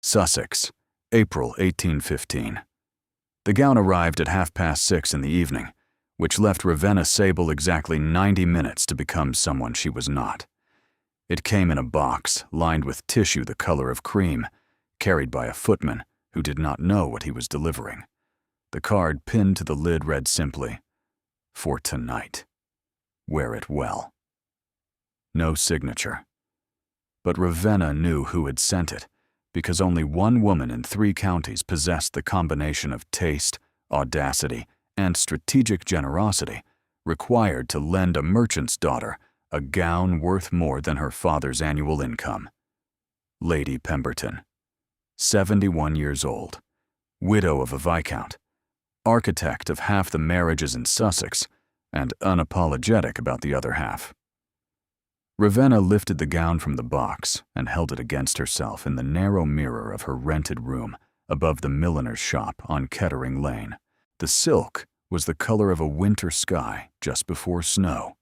Sussex, April 1815. The gown arrived at 6:30 in the evening, which left Ravenna Sable exactly 90 minutes to become someone she was not. It came in a box lined with tissue the color of cream, carried by a footman who did not know what he was delivering. The card pinned to the lid read simply, "For tonight. Wear it well." No signature. But Ravenna knew who had sent it, because only one woman in 3 counties possessed the combination of taste, audacity, and strategic generosity required to lend a merchant's daughter a gown worth more than her father's annual income. Lady Pemberton, 71 years old, widow of a viscount, architect of half the marriages in Sussex, and unapologetic about the other half. Ravenna lifted the gown from the box and held it against herself in the narrow mirror of her rented room above the milliner's shop on Kettering Lane. The silk was the color of a winter sky just before snow,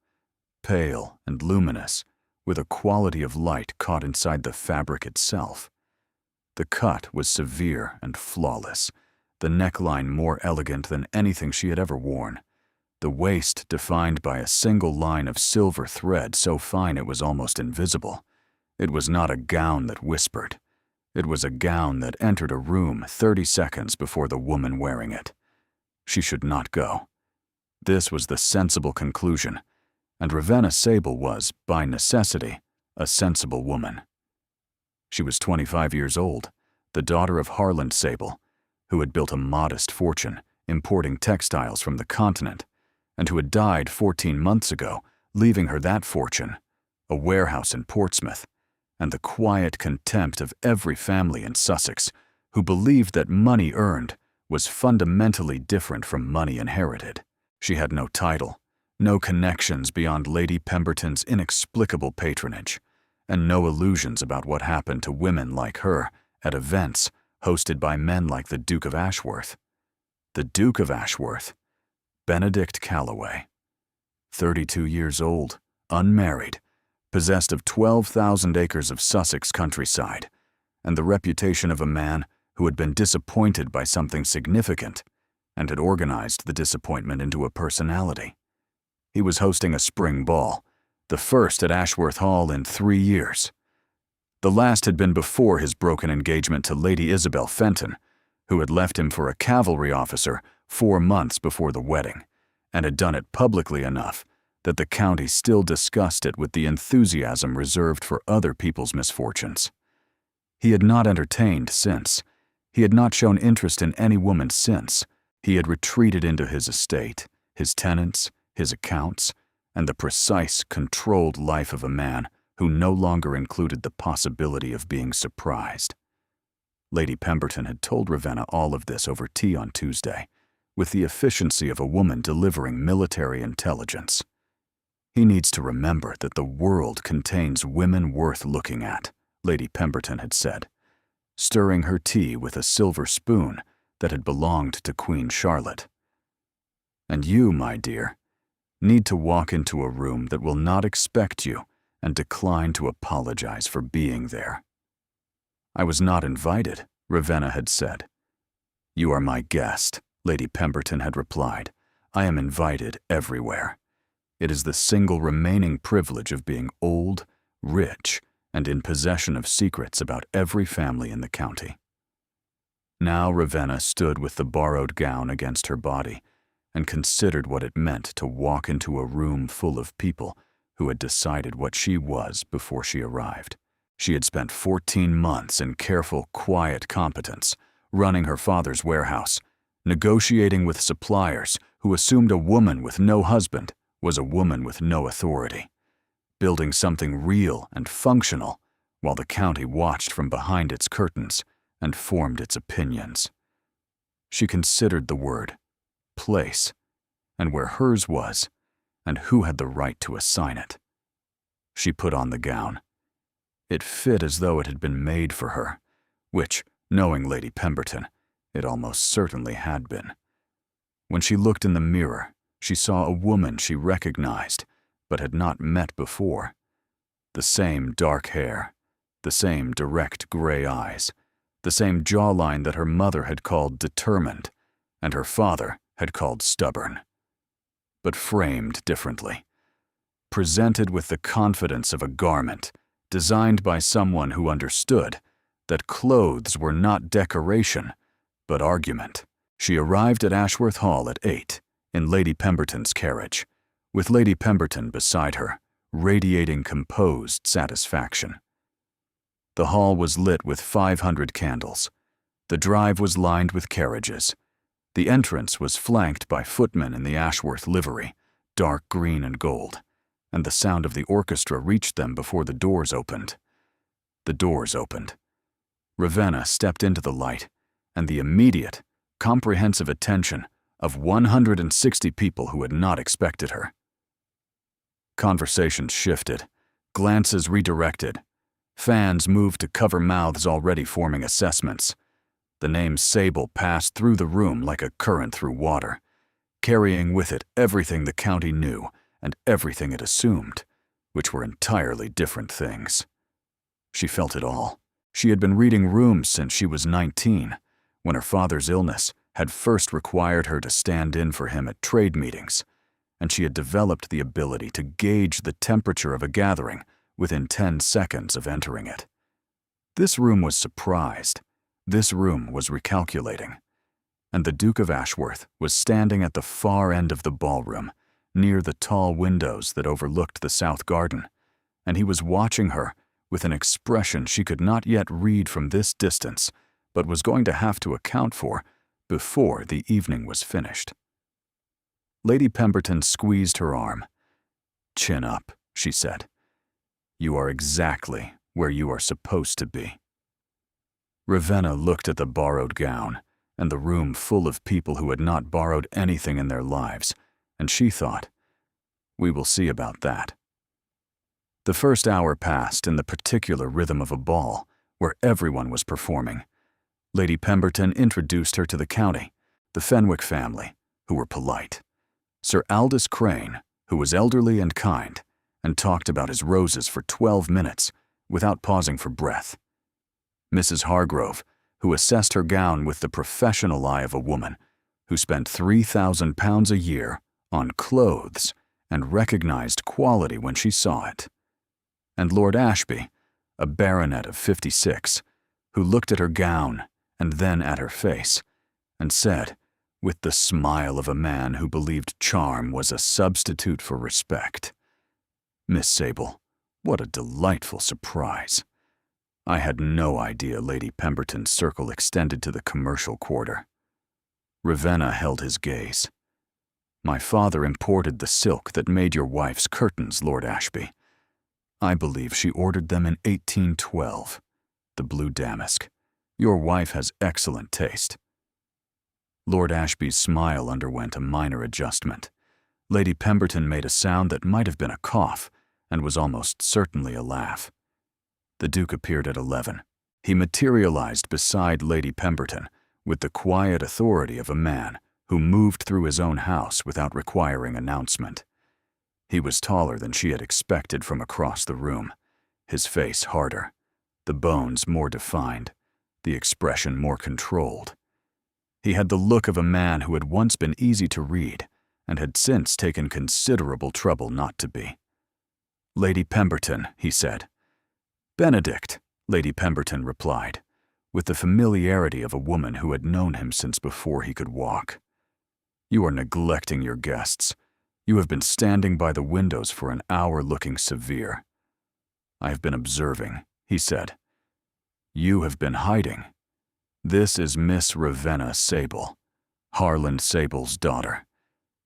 pale and luminous, with a quality of light caught inside the fabric itself. The cut was severe and flawless, the neckline more elegant than anything she had ever worn, the waist defined by a single line of silver thread so fine it was almost invisible. It was not a gown that whispered. It was a gown that entered a room 30 seconds before the woman wearing it. She should not go. This was the sensible conclusion, and Ravenna Sable was, by necessity, a sensible woman. She was 25 years old, the daughter of Harland Sable, who had built a modest fortune importing textiles from the continent, and who had died 14 months ago, leaving her that fortune, a warehouse in Portsmouth, and the quiet contempt of every family in Sussex who believed that money earned was fundamentally different from money inherited. She had no title, no connections beyond Lady Pemberton's inexplicable patronage, and no illusions about what happened to women like her at events hosted by men like the Duke of Ashworth. The Duke of Ashworth, Benedict Calloway, 32 years old, unmarried, possessed of 12,000 acres of Sussex countryside, and the reputation of a man who had been disappointed by something significant and had organized the disappointment into a personality. He was hosting a spring ball, the first at Ashworth Hall in 3 years. The last had been before his broken engagement to Lady Isabel Fenton, who had left him for a cavalry officer 4 months before the wedding, and had done it publicly enough that the county still discussed it with the enthusiasm reserved for other people's misfortunes. He had not entertained since. He had not shown interest in any woman since. He had retreated into his estate, his tenants, his accounts, and the precise, controlled life of a man who no longer included the possibility of being surprised. Lady Pemberton had told Ravenna all of this over tea on Tuesday, with the efficiency of a woman delivering military intelligence. "He needs to remember that the world contains women worth looking at," Lady Pemberton had said, stirring her tea with a silver spoon that had belonged to Queen Charlotte. "And you, my dear, need to walk into a room that will not expect you and decline to apologize for being there." "I was not invited," Ravenna had said. "You are my guest," Lady Pemberton had replied. "I am invited everywhere. It is the single remaining privilege of being old, rich, and in possession of secrets about every family in the county." Now Ravenna stood with the borrowed gown against her body and considered what it meant to walk into a room full of people who had decided what she was before she arrived. She had spent 14 months in careful, quiet competence, running her father's warehouse, negotiating with suppliers who assumed a woman with no husband was a woman with no authority, building something real and functional while the county watched from behind its curtains and formed its opinions. She considered the word place and where hers was and who had the right to assign it. She put on the gown. It fit as though it had been made for her, which, knowing Lady Pemberton, it almost certainly had been. When she looked in the mirror, she saw a woman she recognized but had not met before. The same dark hair, the same direct gray eyes, the same jawline that her mother had called determined and her father had called stubborn, but framed differently, presented with the confidence of a garment designed by someone who understood that clothes were not decoration, but argument. She arrived at Ashworth Hall at 8 in Lady Pemberton's carriage, with Lady Pemberton beside her, radiating composed satisfaction. The hall was lit with 500 candles. The drive was lined with carriages. The entrance was flanked by footmen in the Ashworth livery, dark green and gold, and the sound of the orchestra reached them before the doors opened. The doors opened. Ravenna stepped into the light, and the immediate, comprehensive attention of 160 people who had not expected her. Conversations shifted, glances redirected. Fans moved to cover mouths already forming assessments. The name Sable passed through the room like a current through water, carrying with it everything the county knew and everything it assumed, which were entirely different things. She felt it all. She had been reading rooms since she was 19, when her father's illness had first required her to stand in for him at trade meetings, and she had developed the ability to gauge the temperature of a gathering within 10 seconds of entering it. This room was surprised. This room was recalculating. And the Duke of Ashworth was standing at the far end of the ballroom, near the tall windows that overlooked the south garden, and he was watching her with an expression she could not yet read from this distance, but was going to have to account for before the evening was finished. Lady Pemberton squeezed her arm. "Chin up," she said. "You are exactly where you are supposed to be." Ravenna looked at the borrowed gown and the room full of people who had not borrowed anything in their lives, and she thought, "We will see about that." The first hour passed in the particular rhythm of a ball, where everyone was performing. Lady Pemberton introduced her to the county, the Fenwick family, who were polite. Sir Aldous Crane, who was elderly and kind, and talked about his roses for 12 minutes without pausing for breath. Mrs. Hargrove, who assessed her gown with the professional eye of a woman who spent £3,000 a year on clothes and recognized quality when she saw it. And Lord Ashby, a baronet of 56, who looked at her gown and then at her face, and said, with the smile of a man who believed charm was a substitute for respect, "Miss Sable, what a delightful surprise. I had no idea Lady Pemberton's circle extended to the commercial quarter." Ravenna held his gaze. "My father imported the silk that made your wife's curtains, Lord Ashby. I believe she ordered them in 1812, the blue damask. Your wife has excellent taste." Lord Ashby's smile underwent a minor adjustment. Lady Pemberton made a sound that might have been a cough and was almost certainly a laugh. The Duke appeared at 11. He materialized beside Lady Pemberton with the quiet authority of a man who moved through his own house without requiring announcement. He was taller than she had expected from across the room, his face harder, the bones more defined, the expression more controlled. He had the look of a man who had once been easy to read and had since taken considerable trouble not to be. "Lady Pemberton," he said. "Benedict," Lady Pemberton replied, with the familiarity of a woman who had known him since before he could walk. "You are neglecting your guests. You have been standing by the windows for an hour looking severe." "I have been observing," he said. "You have been hiding. This is Miss Ravenna Sable, Harland Sable's daughter.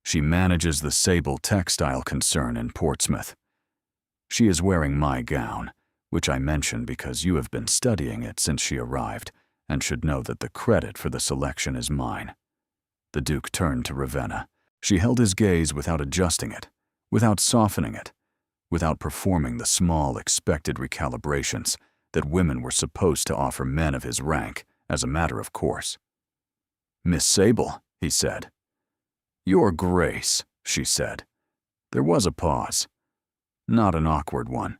She manages the Sable textile concern in Portsmouth. She is wearing my gown, which I mention because you have been studying it since she arrived and should know that the credit for the selection is mine." The Duke turned to Ravenna. She held his gaze without adjusting it, without softening it, without performing the small expected recalibrations that women were supposed to offer men of his rank as a matter of course. "Miss Sable," he said. "Your Grace," she said. There was a pause. Not an awkward one.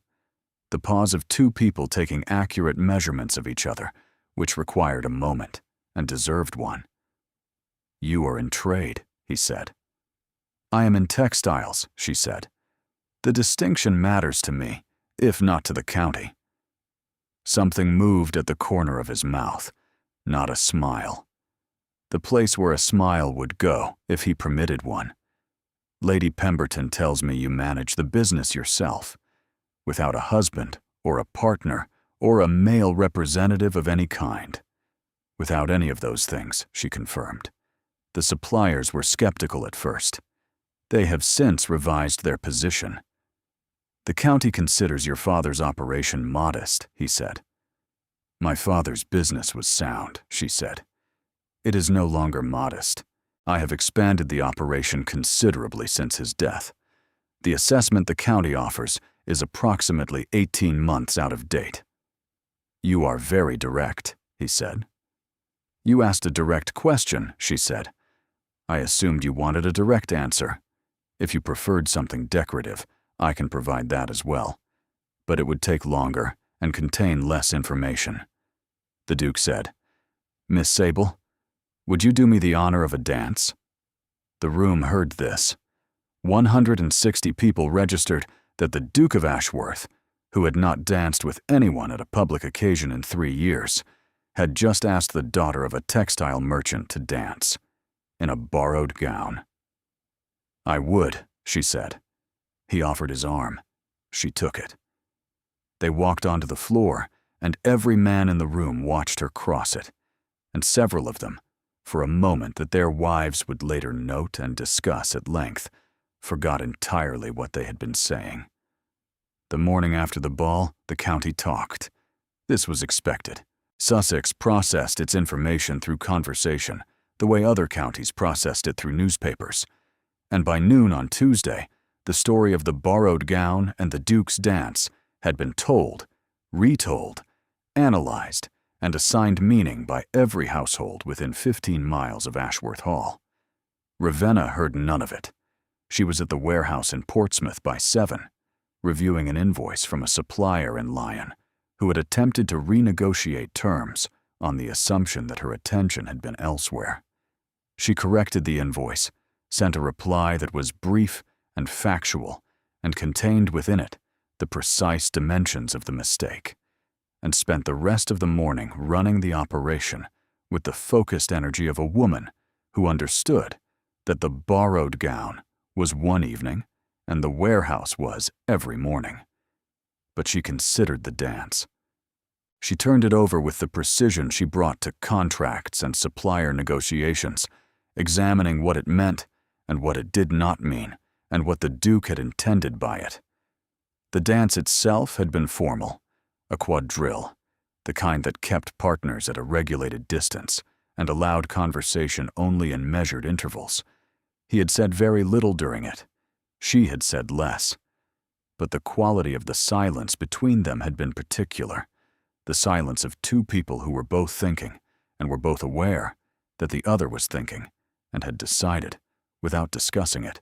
The pause of two people taking accurate measurements of each other, which required a moment and deserved one. "You are in trade," he said. "I am in textiles," she said. "The distinction matters to me, if not to the county." Something moved at the corner of his mouth, not a smile. The place where a smile would go if he permitted one. "Lady Pemberton tells me you manage the business yourself, without a husband or a partner or a male representative of any kind." "Without any of those things," she confirmed. "The suppliers were skeptical at first. They have since revised their position." "The county considers your father's operation modest," he said. "My father's business was sound," she said. "It is no longer modest. I have expanded the operation considerably since his death. The assessment the county offers is approximately 18 months out of date." "You are very direct," he said. "You asked a direct question," she said. "I assumed you wanted a direct answer. If you preferred something decorative, I can provide that as well. But it would take longer and contain less information." The Duke said, "Miss Sable, would you do me the honor of a dance?" The room heard this. 160 people registered that the Duke of Ashworth, who had not danced with anyone at a public occasion in 3 years, had just asked the daughter of a textile merchant to dance, in a borrowed gown. "I would," she said. He offered his arm. She took it. They walked onto the floor, and every man in the room watched her cross it, and several of them, for a moment that their wives would later note and discuss at length, forgot entirely what they had been saying. The morning after the ball, the county talked. This was expected. Sussex processed its information through conversation, the way other counties processed it through newspapers. And by noon on Tuesday, the story of the borrowed gown and the Duke's dance had been told, retold, analyzed, and assigned meaning by every household within 15 miles of Ashworth Hall. Ravenna heard none of it. She was at the warehouse in Portsmouth by 7, reviewing an invoice from a supplier in Lyon, who had attempted to renegotiate terms on the assumption that her attention had been elsewhere. She corrected the invoice, sent a reply that was brief and factual, and contained within it the precise dimensions of the mistake, and spent the rest of the morning running the operation with the focused energy of a woman who understood that the borrowed gown was one evening and the warehouse was every morning. But she considered the dance. She turned it over with the precision she brought to contracts and supplier negotiations, examining what it meant and what it did not mean, and what the Duke had intended by it. The dance itself had been formal, a quadrille, the kind that kept partners at a regulated distance and allowed conversation only in measured intervals. He had said very little during it. She had said less. But the quality of the silence between them had been particular, the silence of two people who were both thinking and were both aware that the other was thinking and had decided, without discussing it,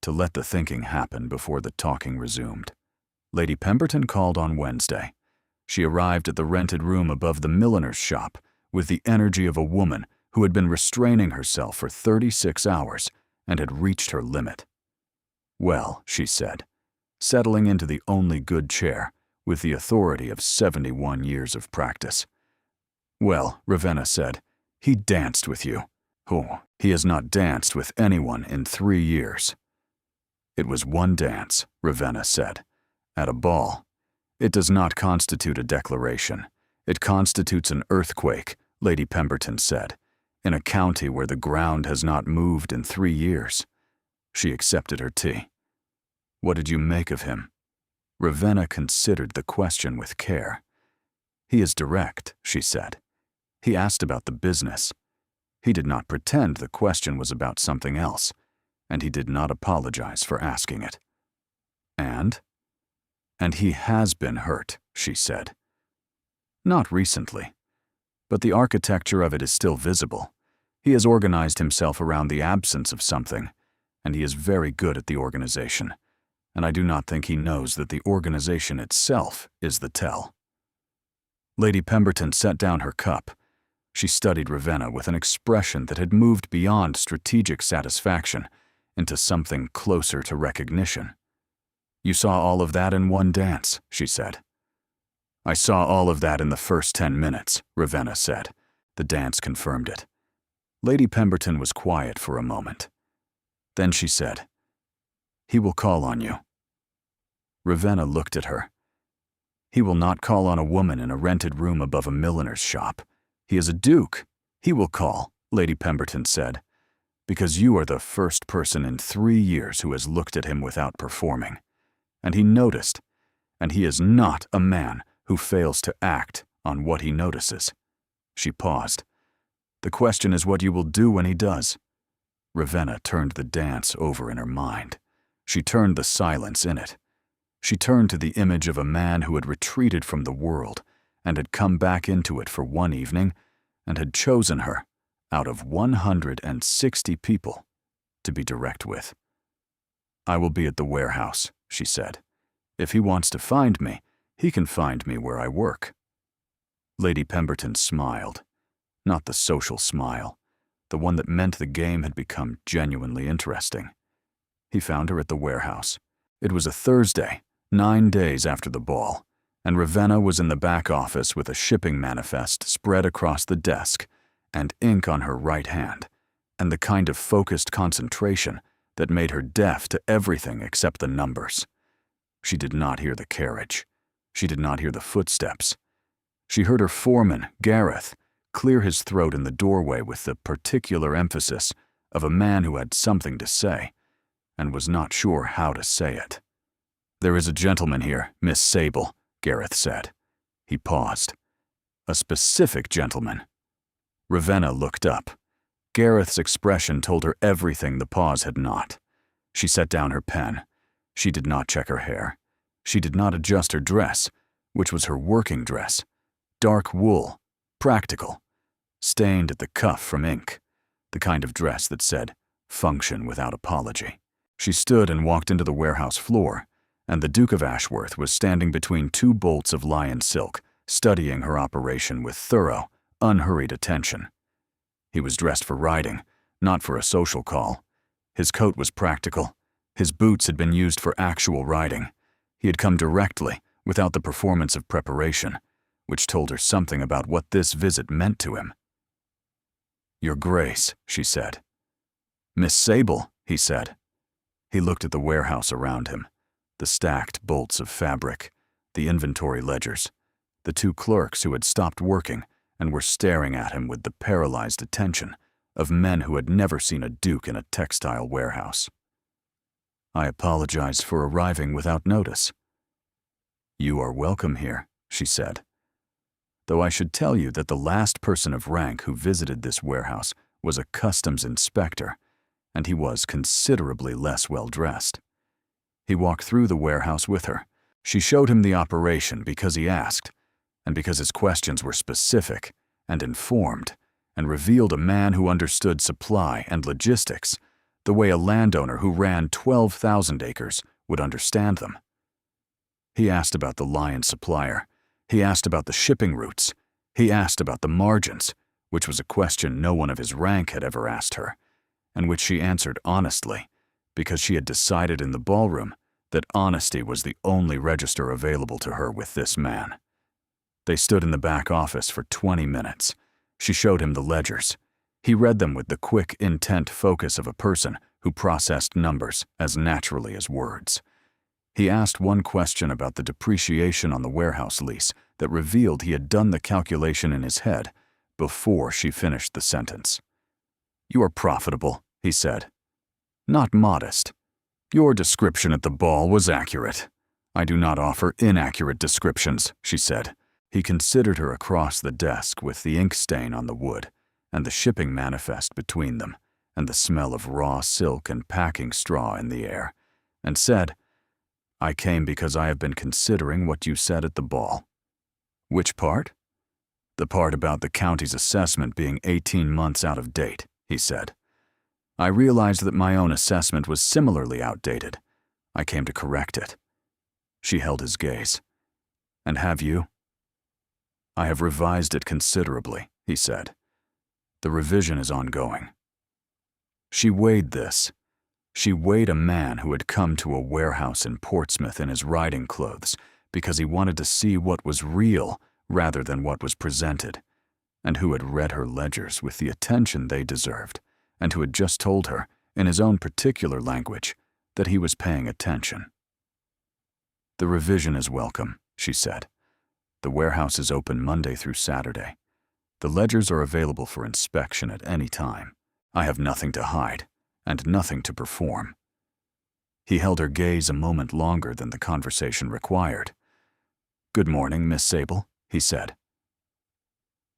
to let the thinking happen before the talking resumed. Lady Pemberton called on Wednesday. She arrived at the rented room above the milliner's shop with the energy of a woman who had been restraining herself for 36 hours and had reached her limit. "Well," she said, settling into the only good chair with the authority of 71 years of practice. "Well," Ravenna said, "he danced with you. Oh, he has not danced with anyone in 3 years." "It was one dance," Ravenna said, "at a ball. It does not constitute a declaration. It constitutes an earthquake," Lady Pemberton said, "in a county where the ground has not moved in 3 years." She accepted her tea. "What did you make of him?" Ravenna considered the question with care. "He is direct," she said. "He asked about the business. He did not pretend the question was about something else, and he did not apologize for asking it." "And?" "And he has been hurt," she said. "Not recently. But the architecture of it is still visible. He has organized himself around the absence of something, and he is very good at the organization, and I do not think he knows that the organization itself is the tell." Lady Pemberton set down her cup. She studied Ravenna with an expression that had moved beyond strategic satisfaction into something closer to recognition. "You saw all of that in one dance," she said. "I saw all of that in the first 10 minutes, Ravenna said. The dance confirmed it. Lady Pemberton was quiet for a moment. Then she said, "He will call on you." Ravenna looked at her. "He will not call on a woman in a rented room above a milliner's shop. He is a duke. He will call," Lady Pemberton said, "because you are the first person in 3 years who has looked at him without performing. And he noticed, and he is not a man who fails to act on what he notices." She paused. "The question is what you will do when he does." Ravenna turned the dance over in her mind. She turned the silence in it. She turned to the image of a man who had retreated from the world and had come back into it for one evening and had chosen her, out of 160 people, to be direct with. "I will be at the warehouse," she said. "If he wants to find me, he can find me where I work." Lady Pemberton smiled, not the social smile, the one that meant the game had become genuinely interesting. He found her at the warehouse. It was a Thursday, 9 days after the ball, and Ravenna was in the back office with a shipping manifest spread across the desk and ink on her right hand, and the kind of focused concentration that made her deaf to everything except the numbers. She did not hear the carriage. She did not hear the footsteps. She heard her foreman, Gareth, clear his throat in the doorway with the particular emphasis of a man who had something to say and was not sure how to say it. "There is a gentleman here, Miss Sable," Gareth said. He paused. "A specific gentleman." Ravenna looked up. Gareth's expression told her everything the pause had not. She set down her pen. She did not check her hair. She did not adjust her dress, which was her working dress. Dark wool, practical, stained at the cuff from ink, the kind of dress that said, "Function without apology." She stood and walked into the warehouse floor, and the Duke of Ashworth was standing between 2 bolts of lion silk, studying her operation with thorough, unhurried attention. He was dressed for riding, not for a social call. His coat was practical. His boots had been used for actual riding. He had come directly, without the performance of preparation, which told her something about what this visit meant to him. "Your Grace," she said. "Miss Sable," he said. He looked at the warehouse around him, the stacked bolts of fabric, the inventory ledgers, the 2 clerks who had stopped working and were staring at him with the paralyzed attention of men who had never seen a duke in a textile warehouse. "I apologize for arriving without notice." "You are welcome here," she said. "Though I should tell you that the last person of rank who visited this warehouse was a customs inspector, and he was considerably less well-dressed." He walked through the warehouse with her. She showed him the operation because he asked, and because his questions were specific and informed, and revealed a man who understood supply and logistics the way a landowner who ran 12,000 acres would understand them. He asked about the lion supplier. He asked about the shipping routes. He asked about the margins, which was a question no one of his rank had ever asked her, and which she answered honestly, because she had decided in the ballroom that honesty was the only register available to her with this man. They stood in the back office for 20 minutes. She showed him the ledgers. He read them with the quick, intent focus of a person who processed numbers as naturally as words. He asked one question about the depreciation on the warehouse lease that revealed he had done the calculation in his head before she finished the sentence. "You are profitable," he said. "Not modest. Your description at the ball was accurate. I do not offer inaccurate descriptions," she said. He considered her across the desk with the ink stain on the wood and the shipping manifest between them and the smell of raw silk and packing straw in the air, and said, "I came because I have been considering what you said at the ball." "Which part?" "The part about the county's assessment being 18 months out of date," he said. "I realized that my own assessment was similarly outdated. I came to correct it." She held his gaze. "And have you?" I have revised it considerably, he said. The revision is ongoing. She weighed this. She weighed a man who had come to a warehouse in Portsmouth in his riding clothes because he wanted to see what was real rather than what was presented, and who had read her ledgers with the attention they deserved, and who had just told her, in his own particular language, that he was paying attention. The revision is welcome, she said. The warehouse is open Monday through Saturday. The ledgers are available for inspection at any time. I have nothing to hide, and nothing to perform. He held her gaze a moment longer than the conversation required. Good morning, Miss Sable, he said.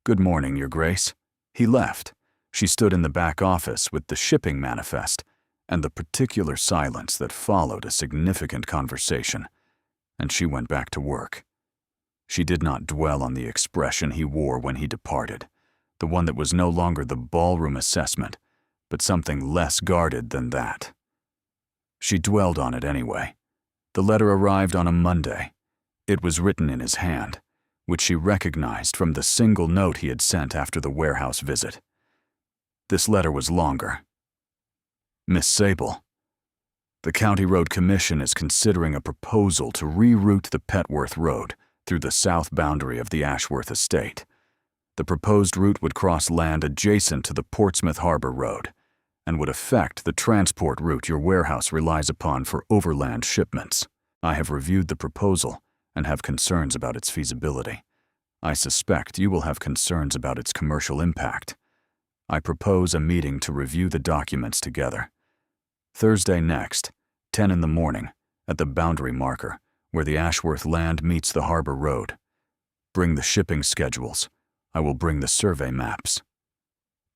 Good morning, Your Grace. He left. She stood in the back office with the shipping manifest and the particular silence that followed a significant conversation, and she went back to work. She did not dwell on the expression he wore when he departed, the one that was no longer the ballroom assessment, but something less guarded than that. She dwelled on it anyway. The letter arrived on a Monday. It was written in his hand, which she recognized from the single note he had sent after the warehouse visit. This letter was longer. Miss Sable, the County Road Commission is considering a proposal to reroute the Petworth Road through the south boundary of the Ashworth estate. The proposed route would cross land adjacent to the Portsmouth Harbor Road and would affect the transport route your warehouse relies upon for overland shipments. I have reviewed the proposal and have concerns about its feasibility. I suspect you will have concerns about its commercial impact. I propose a meeting to review the documents together. Thursday next, 10 in the morning, at the boundary marker, where the Ashworth land meets the Harbor Road. Bring the shipping schedules. I will bring the survey maps.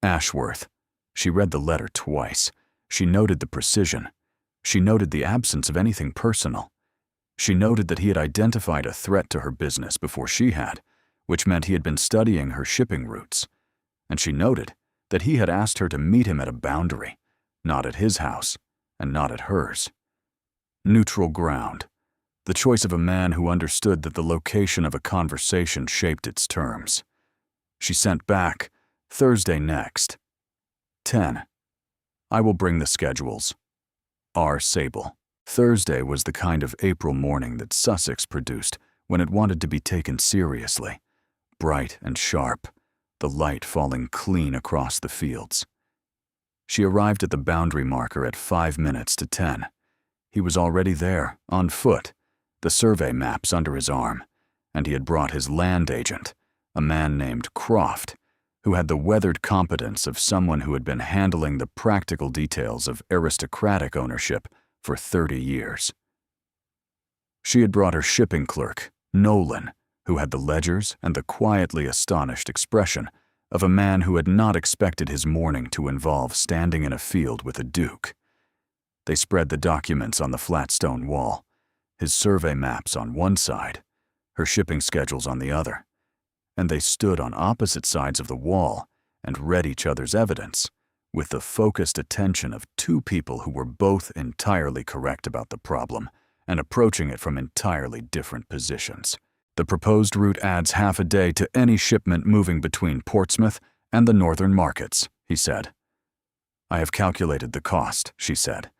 Ashworth. She read the letter twice. She noted the precision. She noted the absence of anything personal. She noted that he had identified a threat to her business before she had, which meant he had been studying her shipping routes. And she noted that he had asked her to meet him at a boundary, not at his house, and not at hers. Neutral ground. The choice of a man who understood that the location of a conversation shaped its terms. She sent back, Thursday next. 10. I will bring the schedules. R. Sable. Thursday was the kind of April morning that Sussex produced when it wanted to be taken seriously. Bright and sharp, the light falling clean across the fields. She arrived at the boundary marker at 5 minutes to 10. He was already there, on foot, the survey maps under his arm, and he had brought his land agent, a man named Croft, who had the weathered competence of someone who had been handling the practical details of aristocratic ownership for 30 years. She had brought her shipping clerk, Nolan, who had the ledgers and the quietly astonished expression of a man who had not expected his morning to involve standing in a field with a duke. They spread the documents on the flat stone wall, his survey maps on one side, her shipping schedules on the other, and they stood on opposite sides of the wall and read each other's evidence with the focused attention of two people who were both entirely correct about the problem and approaching it from entirely different positions. The proposed route adds half a day to any shipment moving between Portsmouth and the northern markets, he said. I have calculated the cost, she said.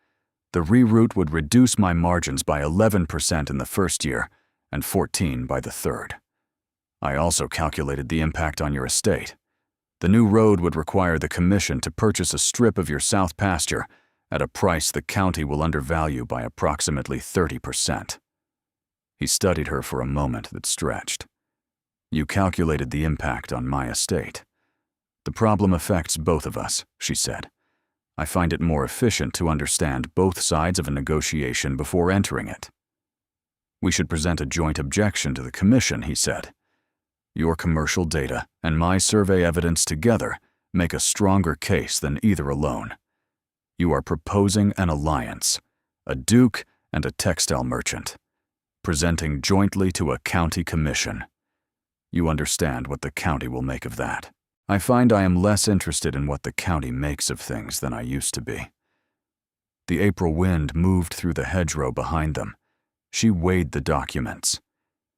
The reroute would reduce my margins by 11% in the first year and 14% by the third. I also calculated the impact on your estate. The new road would require the commission to purchase a strip of your south pasture at a price the county will undervalue by approximately 30%. He studied her for a moment that stretched. You calculated the impact on my estate. The problem affects both of us, she said. I find it more efficient to understand both sides of a negotiation before entering it. We should present a joint objection to the commission, he said. Your commercial data and my survey evidence together make a stronger case than either alone. You are proposing an alliance, a duke and a textile merchant, presenting jointly to a county commission. You understand what the county will make of that. I find I am less interested in what the county makes of things than I used to be. The April wind moved through the hedgerow behind them. She weighed the documents.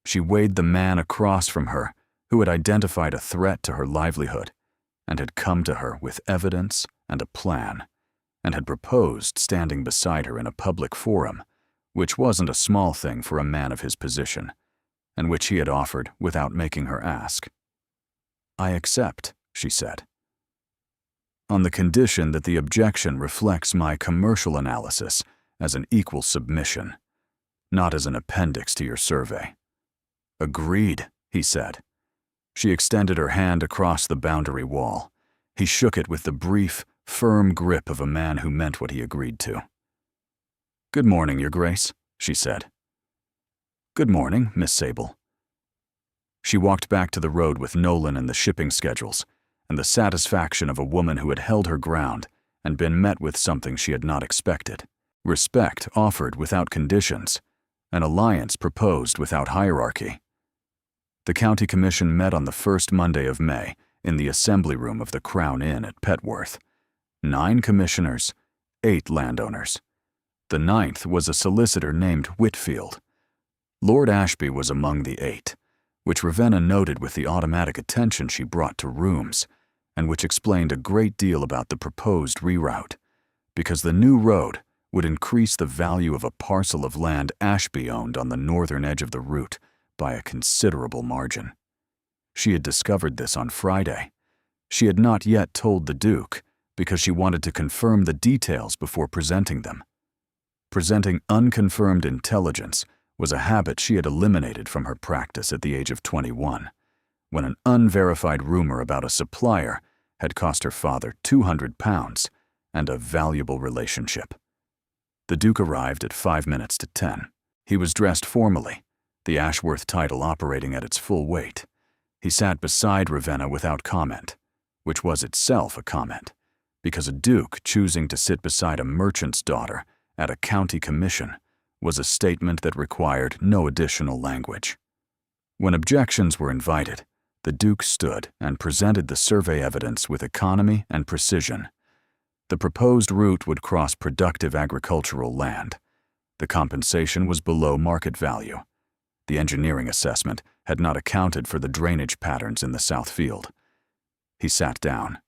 She weighed the man across from her, who had identified a threat to her livelihood and had come to her with evidence and a plan, and had proposed standing beside her in a public forum, which wasn't a small thing for a man of his position, and which he had offered without making her ask. "I accept," she said, "on the condition that the objection reflects my commercial analysis as an equal submission, not as an appendix to your survey." "Agreed," he said. She extended her hand across the boundary wall. He shook it with the brief, firm grip of a man who meant what he agreed to. "Good morning, Your Grace," she said. "Good morning, Miss Sable." She walked back to the road with Nolan and the shipping schedules, and the satisfaction of a woman who had held her ground and been met with something she had not expected. Respect offered without conditions, an alliance proposed without hierarchy. The County Commission met on the first Monday of May in the assembly room of the Crown Inn at Petworth. 9 commissioners, 8 landowners. The 9th was a solicitor named Whitfield. Lord Ashby was among the 8, which Ravenna noted with the automatic attention she brought to rooms, and which explained a great deal about the proposed reroute, because the new road would increase the value of a parcel of land Ashby owned on the northern edge of the route by a considerable margin. She had discovered this on Friday. She had not yet told the Duke because she wanted to confirm the details before presenting them. Presenting unconfirmed intelligence was a habit she had eliminated from her practice at the age of 21, when an unverified rumor about a supplier had cost her father £200 and a valuable relationship. The Duke arrived at 5 minutes to 10. He was dressed formally, the Ashworth title operating at its full weight. He sat beside Ravenna without comment, which was itself a comment, because a duke choosing to sit beside a merchant's daughter at a county commission was a statement that required no additional language. When objections were invited, the Duke stood and presented the survey evidence with economy and precision. The proposed route would cross productive agricultural land. The compensation was below market value. The engineering assessment had not accounted for the drainage patterns in the South Field. He sat down.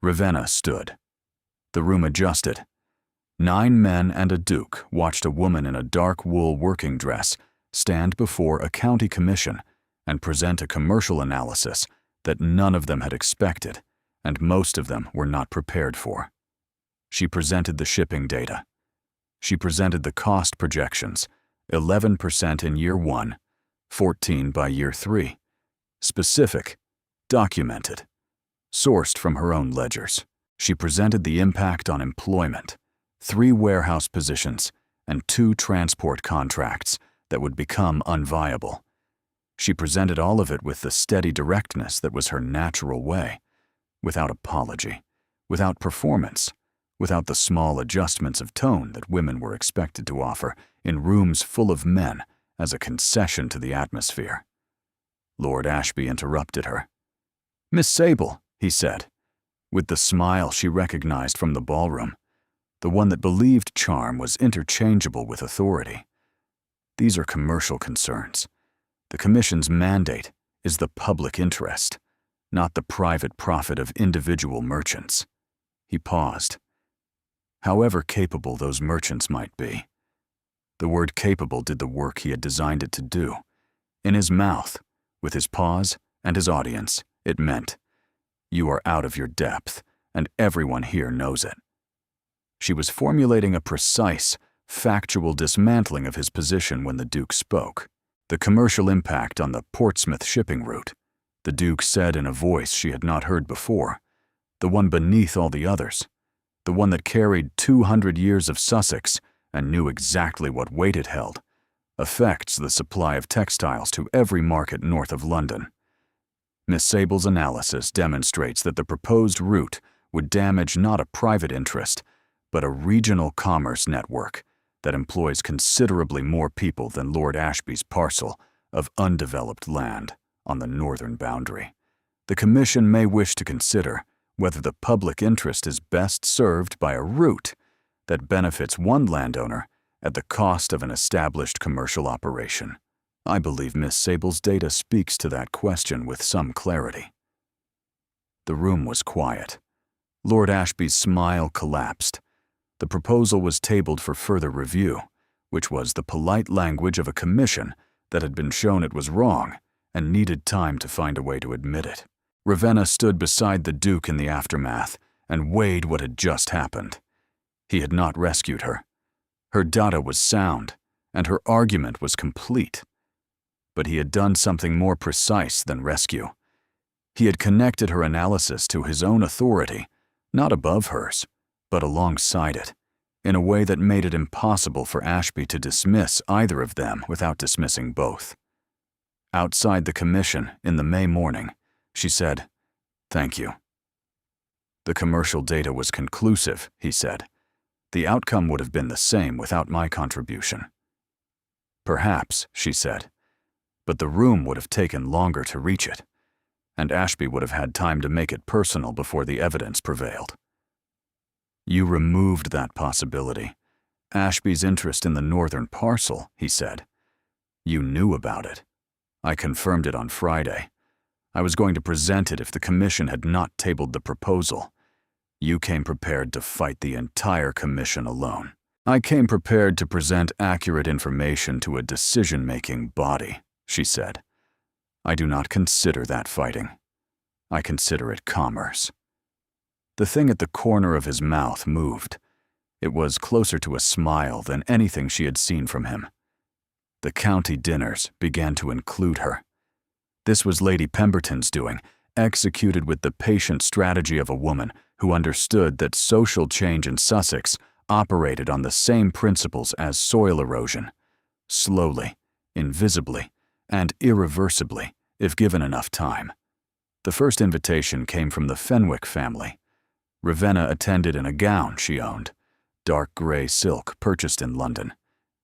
Ravenna stood. The room adjusted. 9 men and a duke watched a woman in a dark wool working dress stand before a county commission and present a commercial analysis that none of them had expected, and most of them were not prepared for. She presented the shipping data. She presented the cost projections, 11% in year 1, 14% by year 3. Specific, documented, sourced from her own ledgers. She presented the impact on employment, 3 warehouse positions, and 2 transport contracts that would become unviable. She presented all of it with the steady directness that was her natural way, without apology, without performance, without the small adjustments of tone that women were expected to offer in rooms full of men as a concession to the atmosphere. Lord Ashby interrupted her. "Miss Sable," he said, with the smile she recognized from the ballroom, the one that believed charm was interchangeable with authority. "These are commercial concerns. The Commission's mandate is the public interest, not the private profit of individual merchants." He paused. However capable those merchants might be. The word capable did the work he had designed it to do. In his mouth, with his pause and his audience, it meant, "You are out of your depth, and everyone here knows it." She was formulating a precise, factual dismantling of his position when the Duke spoke. The commercial impact on the Portsmouth shipping route, the Duke said in a voice she had not heard before, the one beneath all the others, the one that carried 200 years of Sussex and knew exactly what weight it held, affects the supply of textiles to every market north of London. Miss Sable's analysis demonstrates that the proposed route would damage not a private interest, but a regional commerce network that employs considerably more people than Lord Ashby's parcel of undeveloped land on the northern boundary. The Commission may wish to consider whether the public interest is best served by a route that benefits one landowner at the cost of an established commercial operation. I believe Miss Sable's data speaks to that question with some clarity. The room was quiet. Lord Ashby's smile collapsed. The proposal was tabled for further review, which was the polite language of a commission that had been shown it was wrong and needed time to find a way to admit it. Ravenna stood beside the Duke in the aftermath and weighed what had just happened. He had not rescued her. Her data was sound, and her argument was complete. But he had done something more precise than rescue. He had connected her analysis to his own authority, not above hers, but alongside it, in a way that made it impossible for Ashby to dismiss either of them without dismissing both. Outside the commission, in the May morning, she said, "Thank you." The commercial data was conclusive, he said. The outcome would have been the same without my contribution. Perhaps, she said, but the room would have taken longer to reach it, and Ashby would have had time to make it personal before the evidence prevailed. You removed that possibility. Ashby's interest in the northern parcel, he said. You knew about it. I confirmed it on Friday. I was going to present it if the commission had not tabled the proposal. You came prepared to fight the entire commission alone. I came prepared to present accurate information to a decision-making body, she said. I do not consider that fighting. I consider it commerce. The thing at the corner of his mouth moved. It was closer to a smile than anything she had seen from him. The county dinners began to include her. This was Lady Pemberton's doing, executed with the patient strategy of a woman who understood that social change in Sussex operated on the same principles as soil erosion, slowly, invisibly, and irreversibly, if given enough time. The first invitation came from the Fenwick family. Ravenna attended in a gown she owned, dark gray silk purchased in London,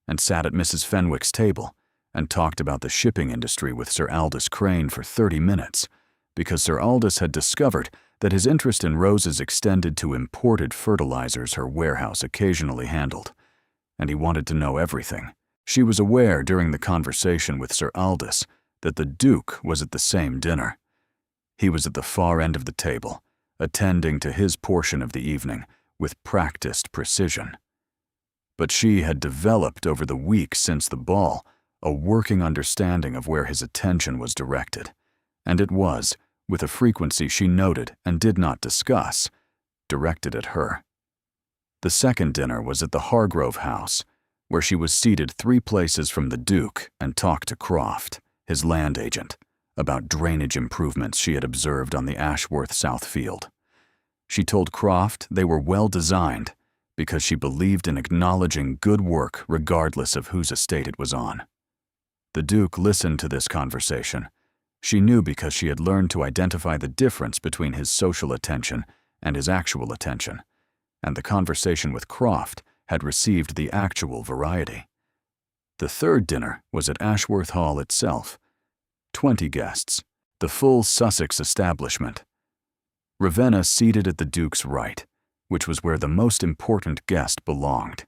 and sat at Mrs. Fenwick's table and talked about the shipping industry with Sir Aldous Crane for 30 minutes, because Sir Aldous had discovered that his interest in roses extended to imported fertilizers her warehouse occasionally handled, and he wanted to know everything. She was aware during the conversation with Sir Aldous that the Duke was at the same dinner. He was at the far end of the table, attending to his portion of the evening with practiced precision. But she had developed over the weeks since the ball a working understanding of where his attention was directed, and it was, with a frequency she noted and did not discuss, directed at her. The second dinner was at the Hargrove house, where she was seated 3 places from the Duke and talked to Croft, his land agent, about drainage improvements she had observed on the Ashworth South Field. She told Croft they were well designed because she believed in acknowledging good work regardless of whose estate it was on. The Duke listened to this conversation. She knew because she had learned to identify the difference between his social attention and his actual attention, and the conversation with Croft had received the actual variety. The third dinner was at Ashworth Hall itself. 20 guests, the full Sussex establishment. Ravenna seated at the Duke's right, which was where the most important guest belonged,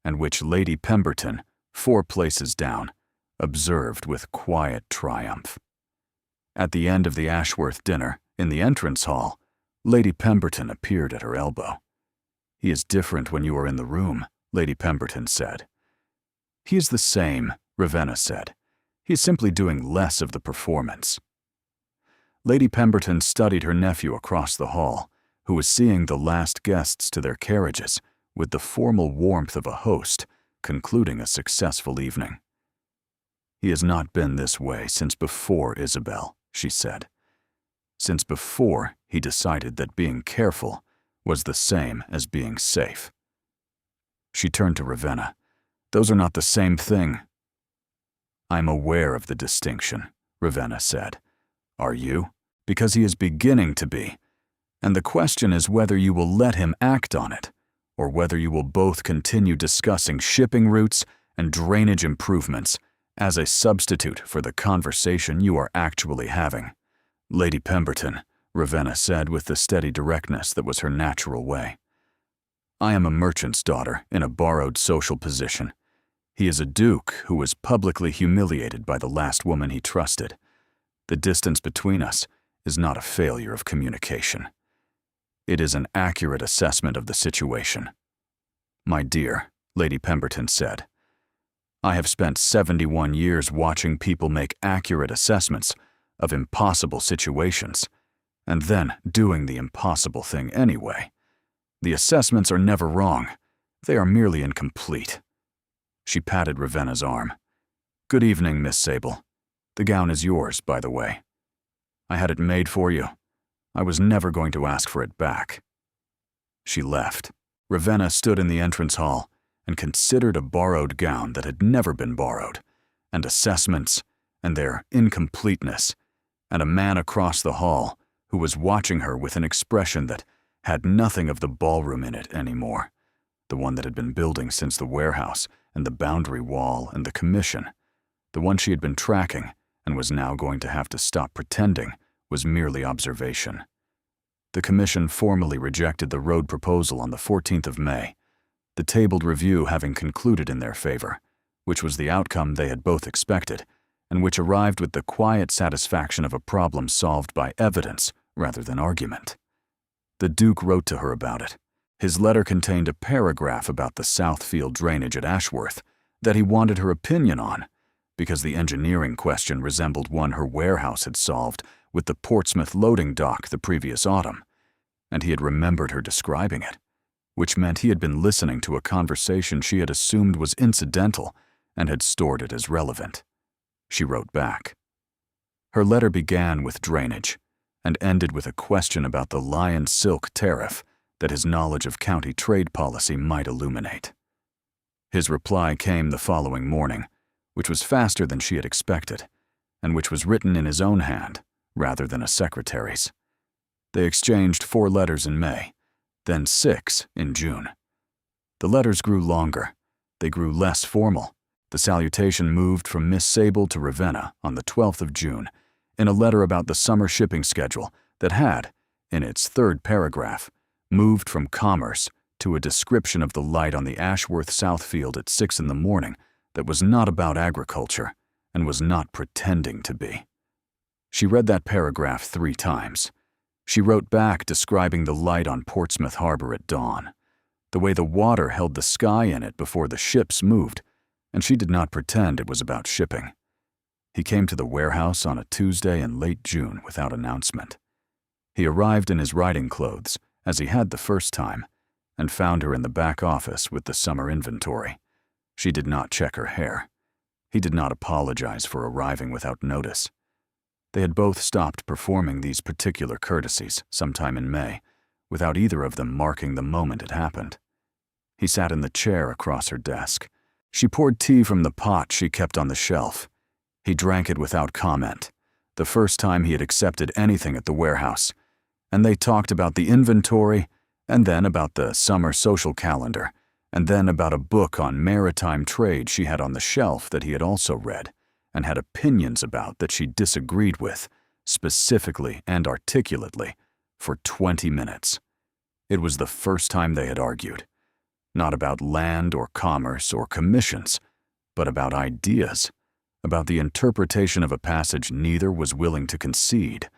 and which Lady Pemberton, 4 places down, observed with quiet triumph. At the end of the Ashworth dinner, in the entrance hall, Lady Pemberton appeared at her elbow. He is different when you are in the room, Lady Pemberton said. He is the same, Ravenna said. He is simply doing less of the performance. Lady Pemberton studied her nephew across the hall, who was seeing the last guests to their carriages with the formal warmth of a host, concluding a successful evening. He has not been this way since before Isabel, she said. Since before he decided that being careful was the same as being safe. She turned to Ravenna. Those are not the same thing. I'm aware of the distinction, Ravenna said. Are you? Because he is beginning to be. And the question is whether you will let him act on it, or whether you will both continue discussing shipping routes and drainage improvements as a substitute for the conversation you are actually having. Lady Pemberton, Ravenna said with the steady directness that was her natural way. I am a merchant's daughter in a borrowed social position. He is a duke who was publicly humiliated by the last woman he trusted. The distance between us is not a failure of communication. It is an accurate assessment of the situation. My dear, Lady Pemberton said, I have spent 71 years watching people make accurate assessments of impossible situations, and then doing the impossible thing anyway. The assessments are never wrong. They are merely incomplete. She patted Ravenna's arm. Good evening, Miss Sable. The gown is yours, by the way. I had it made for you. I was never going to ask for it back. She left. Ravenna stood in the entrance hall and considered a borrowed gown that had never been borrowed, and assessments, and their incompleteness, and a man across the hall who was watching her with an expression that had nothing of the ballroom in it anymore, the one that had been building since the warehouse and the boundary wall and the commission. The one she had been tracking and was now going to have to stop pretending was merely observation. The commission formally rejected the road proposal on the 14th of May, the tabled review having concluded in their favor, which was the outcome they had both expected, and which arrived with the quiet satisfaction of a problem solved by evidence rather than argument. The Duke wrote to her about it. His letter contained a paragraph about the Southfield drainage at Ashworth that he wanted her opinion on, because the engineering question resembled one her warehouse had solved with the Portsmouth loading dock the previous autumn, and he had remembered her describing it, which meant he had been listening to a conversation she had assumed was incidental and had stored it as relevant. She wrote back. Her letter began with drainage and ended with a question about the lion silk tariff that his knowledge of county trade policy might illuminate. His reply came the following morning, which was faster than she had expected, and which was written in his own hand rather than a secretary's. They exchanged 4 letters in May, then 6 in June. The letters grew longer. They grew less formal. The salutation moved from Miss Sable to Ravenna on the 12th of June in a letter about the summer shipping schedule that had, in its 3rd paragraph, moved from commerce to a description of the light on the Ashworth Southfield at 6 in the morning that was not about agriculture and was not pretending to be. She read that paragraph 3 times. She wrote back describing the light on Portsmouth Harbor at dawn, the way the water held the sky in it before the ships moved, and she did not pretend it was about shipping. He came to the warehouse on a Tuesday in late June without announcement. He arrived in his riding clothes, as he had the first time, and found her in the back office with the summer inventory. She did not check her hair. He did not apologize for arriving without notice. They had both stopped performing these particular courtesies sometime in May, without either of them marking the moment it happened. He sat in the chair across her desk. She poured tea from the pot she kept on the shelf. He drank it without comment, the first time he had accepted anything at the warehouse, and they talked about the inventory, and then about the summer social calendar, and then about a book on maritime trade she had on the shelf that he had also read, and had opinions about that she disagreed with, specifically and articulately, for 20 minutes. It was the first time they had argued, not about land or commerce or commissions, but about ideas, about the interpretation of a passage neither was willing to concede,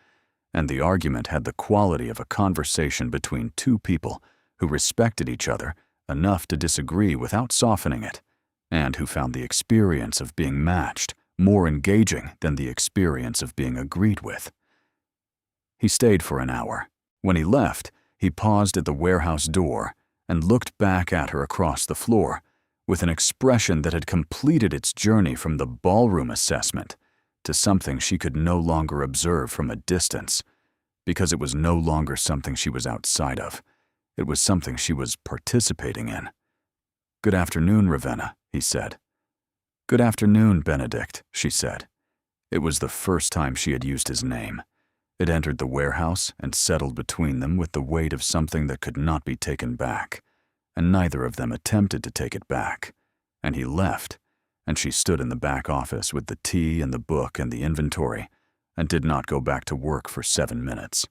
and the argument had the quality of a conversation between 2 people who respected each other enough to disagree without softening it, and who found the experience of being matched more engaging than the experience of being agreed with. He stayed for an hour. When he left, he paused at the warehouse door and looked back at her across the floor with an expression that had completed its journey from the ballroom assessment to something she could no longer observe from a distance, because it was no longer something she was outside of. It was something she was participating in. "Good afternoon, Ravenna," he said. "Good afternoon, Benedict," she said. It was the first time she had used his name. It entered the warehouse and settled between them with the weight of something that could not be taken back, and neither of them attempted to take it back. And he left, and she stood in the back office with the tea and the book and the inventory, and did not go back to work for 7 minutes.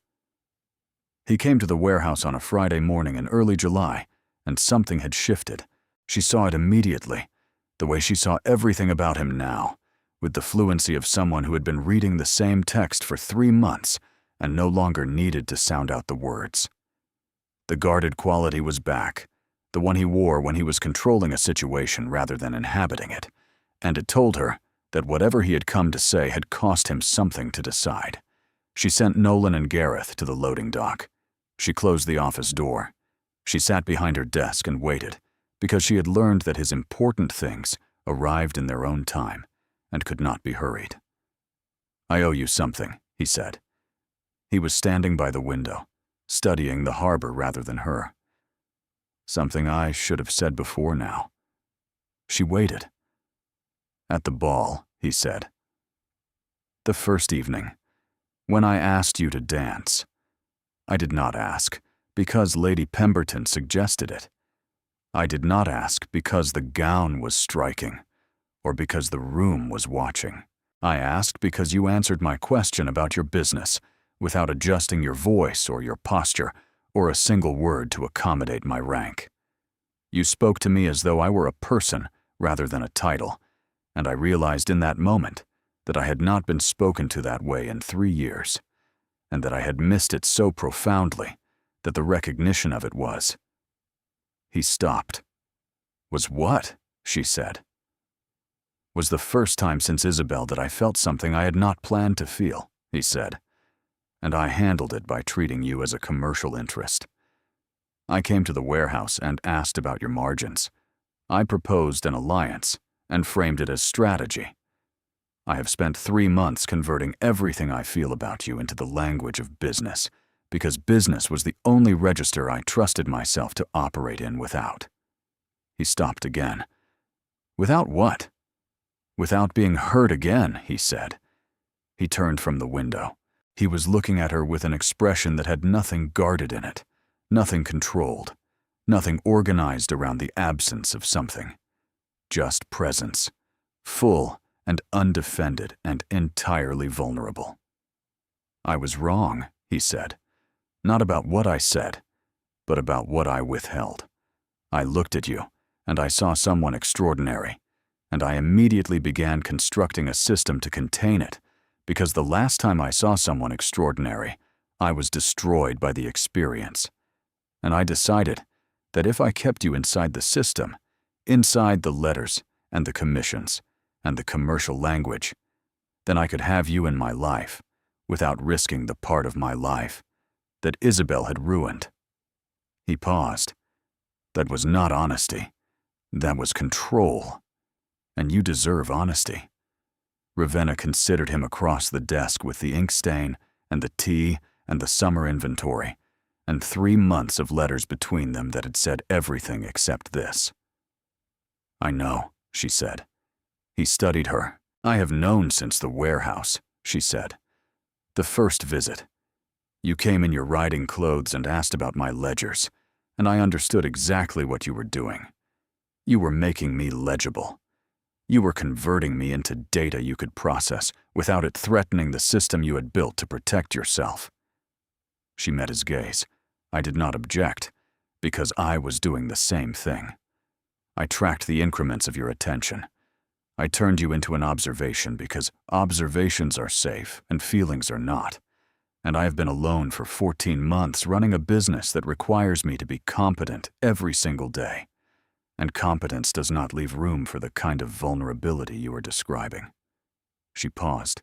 He came to the warehouse on a Friday morning in early July, and something had shifted. She saw it immediately. The way she saw everything about him now, with the fluency of someone who had been reading the same text for 3 months and no longer needed to sound out the words. The guarded quality was back, the one he wore when he was controlling a situation rather than inhabiting it, and it told her that whatever he had come to say had cost him something to decide. She sent Nolan and Gareth to the loading dock. She closed the office door. She sat behind her desk and waited, because she had learned that his important things arrived in their own time and could not be hurried. "I owe you something," he said. He was standing by the window, studying the harbor rather than her. "Something I should have said before now." She waited. "At the ball," he said. "The first evening, when I asked you to dance. I did not ask because Lady Pemberton suggested it. I did not ask because the gown was striking, or because the room was watching. I asked because you answered my question about your business without adjusting your voice or your posture or a single word to accommodate my rank. You spoke to me as though I were a person rather than a title, and I realized in that moment that I had not been spoken to that way in 3 years, and that I had missed it so profoundly that the recognition of it was." He stopped. "Was what?" she said. "Was the first time since Isabel that I felt something I had not planned to feel," he said, "and I handled it by treating you as a commercial interest. I came to the warehouse and asked about your margins. I proposed an alliance and framed it as strategy. I have spent 3 months converting everything I feel about you into the language of business, because business was the only register I trusted myself to operate in without." He stopped again. "Without what?" "Without being hurt again," he said. He turned from the window. He was looking at her with an expression that had nothing guarded in it, nothing controlled, nothing organized around the absence of something. Just presence, full and undefended and entirely vulnerable. "I was wrong," he said. "Not about what I said, but about what I withheld. I looked at you, and I saw someone extraordinary, and I immediately began constructing a system to contain it, because the last time I saw someone extraordinary, I was destroyed by the experience. And I decided that if I kept you inside the system, inside the letters and the commissions and the commercial language, then I could have you in my life without risking the part of my life that Isabel had ruined." He paused. "That was not honesty. That was control. And you deserve honesty." Ravenna considered him across the desk with the ink stain and the tea and the summer inventory, and 3 months of letters between them that had said everything except this. "I know," she said. He studied her. "I have known since the warehouse," she said. "The first visit. You came in your riding clothes and asked about my ledgers, and I understood exactly what you were doing. You were making me legible. You were converting me into data you could process without it threatening the system you had built to protect yourself." She met his gaze. I did not object, because I was doing the same thing. I tracked the increments of your attention. I turned you into an observation because observations are safe and feelings are not. And I have been alone for 14 months running a business that requires me to be competent every single day. And competence does not leave room for the kind of vulnerability you are describing." She paused.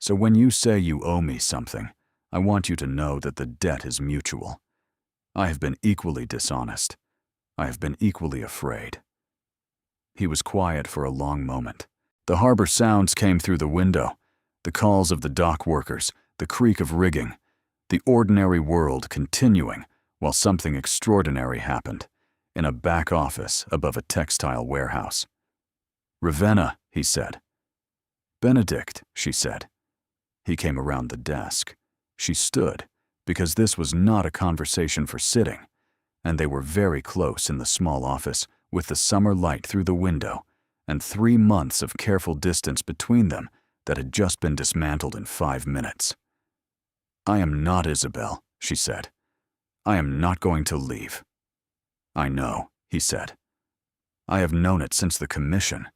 "So when you say you owe me something, I want you to know that the debt is mutual. I have been equally dishonest. I have been equally afraid." He was quiet for a long moment. The harbor sounds came through the window, the calls of the dock workers, the creak of rigging, the ordinary world continuing while something extraordinary happened in a back office above a textile warehouse. "Ravenna," he said. "Benedict," she said. He came around the desk. She stood, because this was not a conversation for sitting, and they were very close in the small office with the summer light through the window and 3 months of careful distance between them that had just been dismantled in 5 minutes. "I am not Isabel," she said. "I am not going to leave." "I know," he said. I have known it since the commission,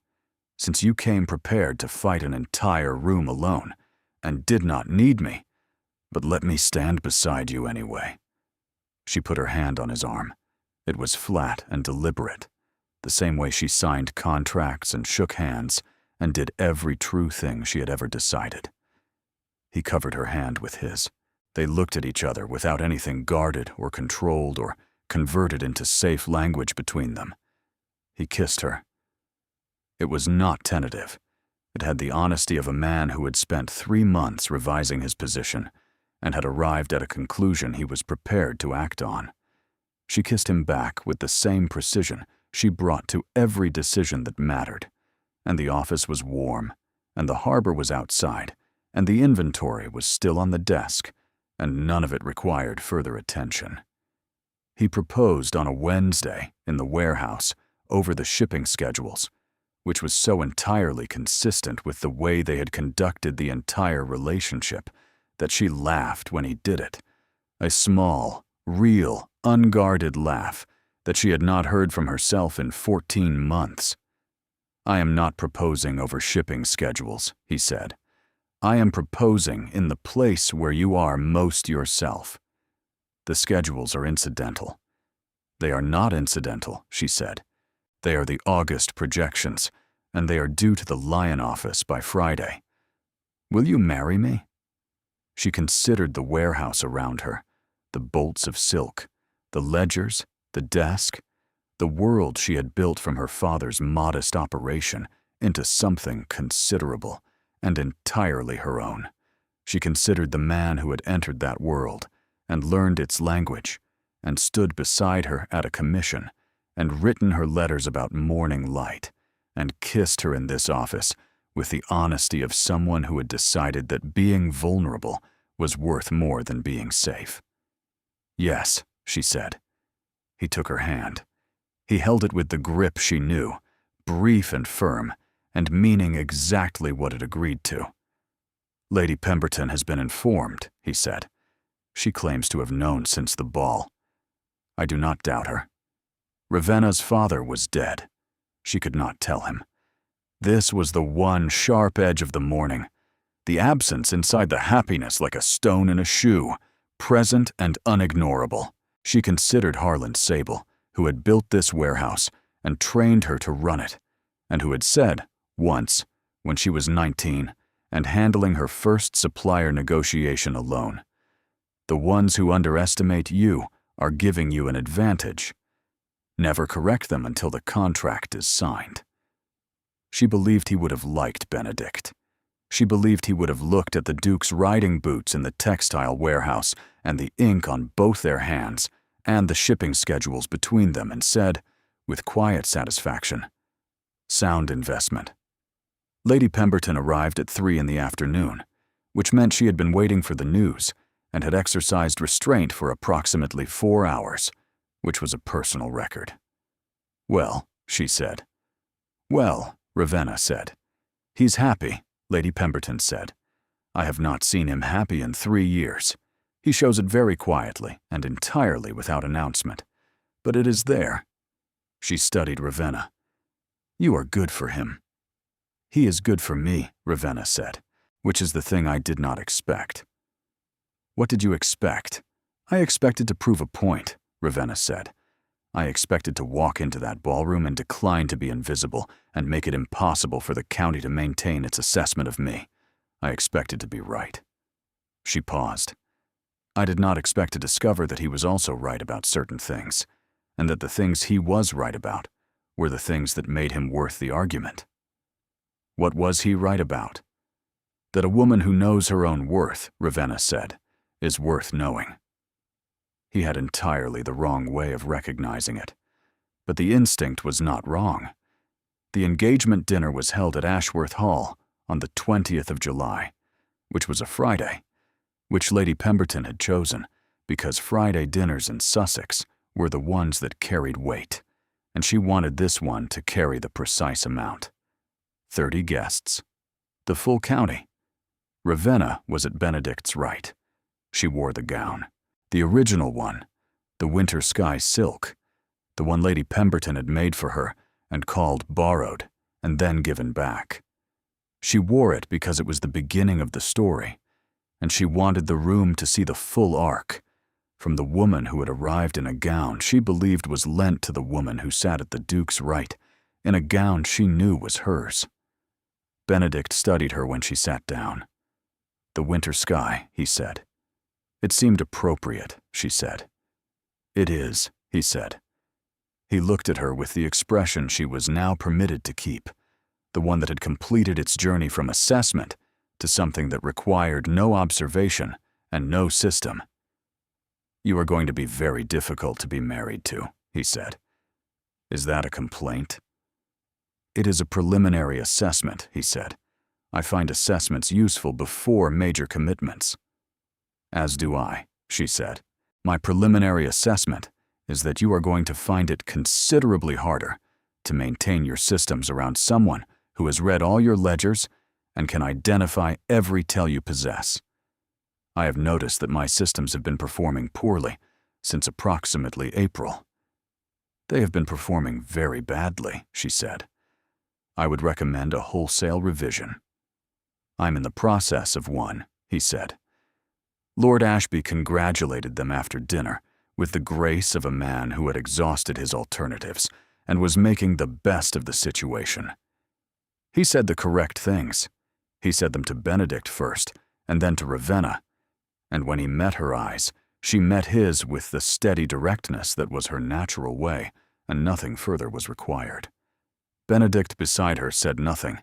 since you came prepared to fight an entire room alone, and did not need me, but let me stand beside you anyway." She put her hand on his arm. It was flat and deliberate, the same way she signed contracts and shook hands and did every true thing she had ever decided. He covered her hand with his. They looked at each other without anything guarded or controlled or converted into safe language between them. He kissed her. It was not tentative. It had the honesty of a man who had spent 3 months revising his position and had arrived at a conclusion he was prepared to act on. She kissed him back with the same precision she brought to every decision that mattered, and the office was warm, and the harbor was outside, and the inventory was still on the desk, and none of it required further attention. He proposed on a Wednesday in the warehouse over the shipping schedules, which was so entirely consistent with the way they had conducted the entire relationship that she laughed when he did it, a small, real, unguarded laugh that she had not heard from herself in 14 months. "I am not proposing over shipping schedules," he said. "I am proposing in the place where you are most yourself. The schedules are incidental." "They are not incidental," she said. "They are the August projections, and they are due to the Lion office by Friday. Will you marry me?" She considered the warehouse around her, the bolts of silk, the ledgers, the desk, the world she had built from her father's modest operation into something considerable and entirely her own. She considered the man who had entered that world and learned its language and stood beside her at a commission and written her letters about morning light and kissed her in this office with the honesty of someone who had decided that being vulnerable was worth more than being safe. "Yes," she said. He took her hand. He held it with the grip she knew, brief and firm, and meaning exactly what it agreed to. "Lady Pemberton has been informed," he said. "She claims to have known since the ball. I do not doubt her. Ravenna's father was dead. She could not tell him. This was the one sharp edge of the morning, the absence inside the happiness like a stone in a shoe, present and unignorable. She considered Harlan Sable, who had built this warehouse and trained her to run it, and who had said, once, when she was 19 and handling her first supplier negotiation alone, "The ones who underestimate you are giving you an advantage. Never correct them until the contract is signed." She believed he would have liked Benedict. She believed he would have looked at the Duke's riding boots in the textile warehouse and the ink on both their hands and the shipping schedules between them and said, with quiet satisfaction, "Sound investment." Lady Pemberton arrived at 3 in the afternoon, which meant she had been waiting for the news and had exercised restraint for approximately 4 hours, which was a personal record. "Well," she said. "Well," Ravenna said. "He's happy," Lady Pemberton said. "I have not seen him happy in 3 years. He shows it very quietly and entirely without announcement, but it is there." She studied Ravenna. "You are good for him." "He is good for me," Ravenna said, "which is the thing I did not expect." "What did you expect?" "I expected to prove a point," Ravenna said. "I expected to walk into that ballroom and decline to be invisible and make it impossible for the county to maintain its assessment of me. I expected to be right." She paused. "I did not expect to discover that he was also right about certain things, and that the things he was right about were the things that made him worth the argument." "What was he right about?" "That a woman who knows her own worth," Ravenna said, "is worth knowing." He had entirely the wrong way of recognizing it, but the instinct was not wrong. The engagement dinner was held at Ashworth Hall on the 20th of July, which was a Friday, which Lady Pemberton had chosen because Friday dinners in Sussex were the ones that carried weight, and she wanted this one to carry the precise amount. 30 guests. The full county. Ravenna was at Benedict's right. She wore the gown. The original one, the winter sky silk, the one Lady Pemberton had made for her and called borrowed and then given back. She wore it because it was the beginning of the story, and she wanted the room to see the full arc, from the woman who had arrived in a gown she believed was lent to the woman who sat at the Duke's right, in a gown she knew was hers. Benedict studied her when she sat down. "The winter sky," he said. "It seemed appropriate," she said. "It is," he said. He looked at her with the expression she was now permitted to keep, the one that had completed its journey from assessment to something that required no observation and no system. "You are going to be very difficult to be married to," he said. "Is that a complaint?" "It is a preliminary assessment," he said. "I find assessments useful before major commitments." "As do I," she said. "My preliminary assessment is that you are going to find it considerably harder to maintain your systems around someone who has read all your ledgers and can identify every tell you possess. I have noticed that my systems have been performing poorly since approximately April." "They have been performing very badly," she said. "I would recommend a wholesale revision." "I'm in the process of one," he said. Lord Ashby congratulated them after dinner with the grace of a man who had exhausted his alternatives and was making the best of the situation. He said the correct things. He said them to Benedict first, and then to Ravenna, and when he met her eyes, she met his with the steady directness that was her natural way, and nothing further was required. Benedict beside her said nothing.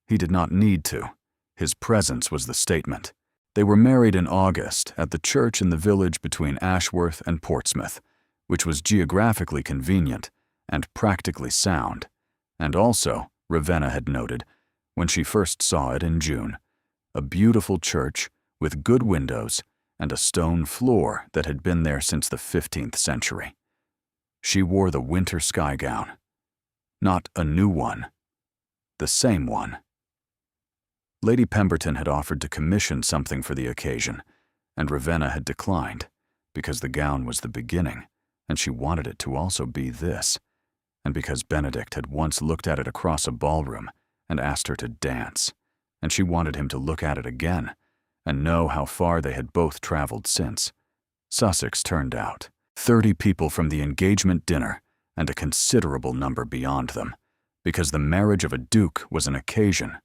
He did not need to. His presence was the statement. They were married in August at the church in the village between Ashworth and Portsmouth, which was geographically convenient and practically sound, and also, Ravenna had noted, when she first saw it in June, a beautiful church with good windows and a stone floor that had been there since the 15th century. She wore the winter sky gown. Not a new one, the same one. Lady Pemberton had offered to commission something for the occasion, and Ravenna had declined, because the gown was the beginning, and she wanted it to also be this, and because Benedict had once looked at it across a ballroom and asked her to dance, and she wanted him to look at it again and know how far they had both traveled since. Sussex turned out 30 people from the engagement dinner and a considerable number beyond them, because the marriage of a duke was an occasion,